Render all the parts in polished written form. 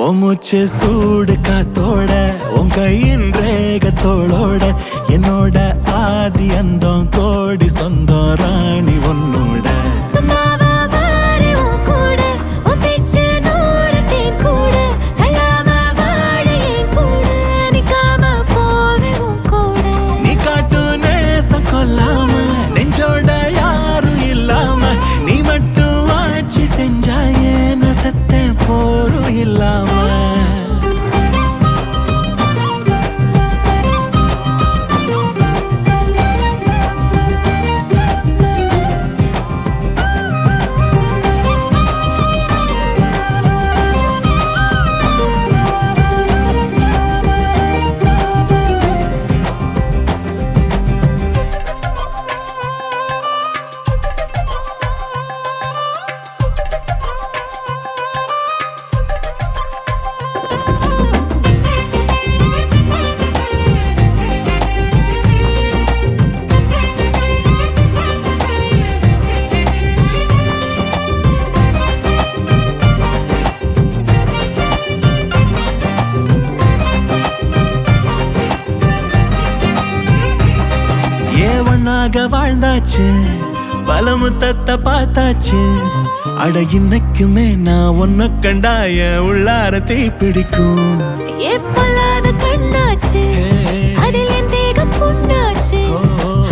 மூச்சு சூடு காத்தோட உன் கையின் ரேகத்தோளோட என்னோட ஆதி அந்தம் கோடி சொந்தம் ராணி உன்னோட நீ காட்டு நேசம் கொல்லாம நெஞ்சோட யாரும் இல்லாம நீ மட்டும் ஆட்சி செஞ்சாயே நசத்தேன் போரும் இல்லாம வாழ்ந்தாச்சு பல முத்தத்தை பார்த்தாச்சு அட இன்னைக்குமே நான் ஒன்ன கண்டாய உள்ளார தீ பிடிக்கும் எப்பொல்லாத கண்ணாச்சு அதில் என் தேகம் புண்ணாச்சு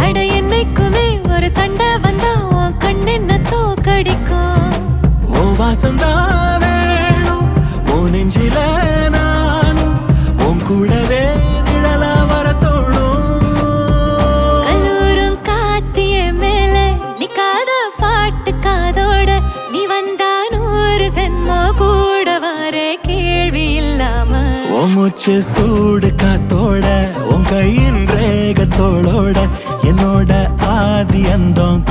அட என்னைக்குமே ஒரு சண்டை வந்தா உன் கண்ணென்ன தோக்கடிக்கும் ஓ வாசந்தா வேணும் ஓ நெஞ்சில நானும் உன் கூடவே நிழலா வர தோணும் மூச்சு சூடு காத்தோட உன் கையின் ரேகத்தோளோட என்னோட ஆதி அந்தம்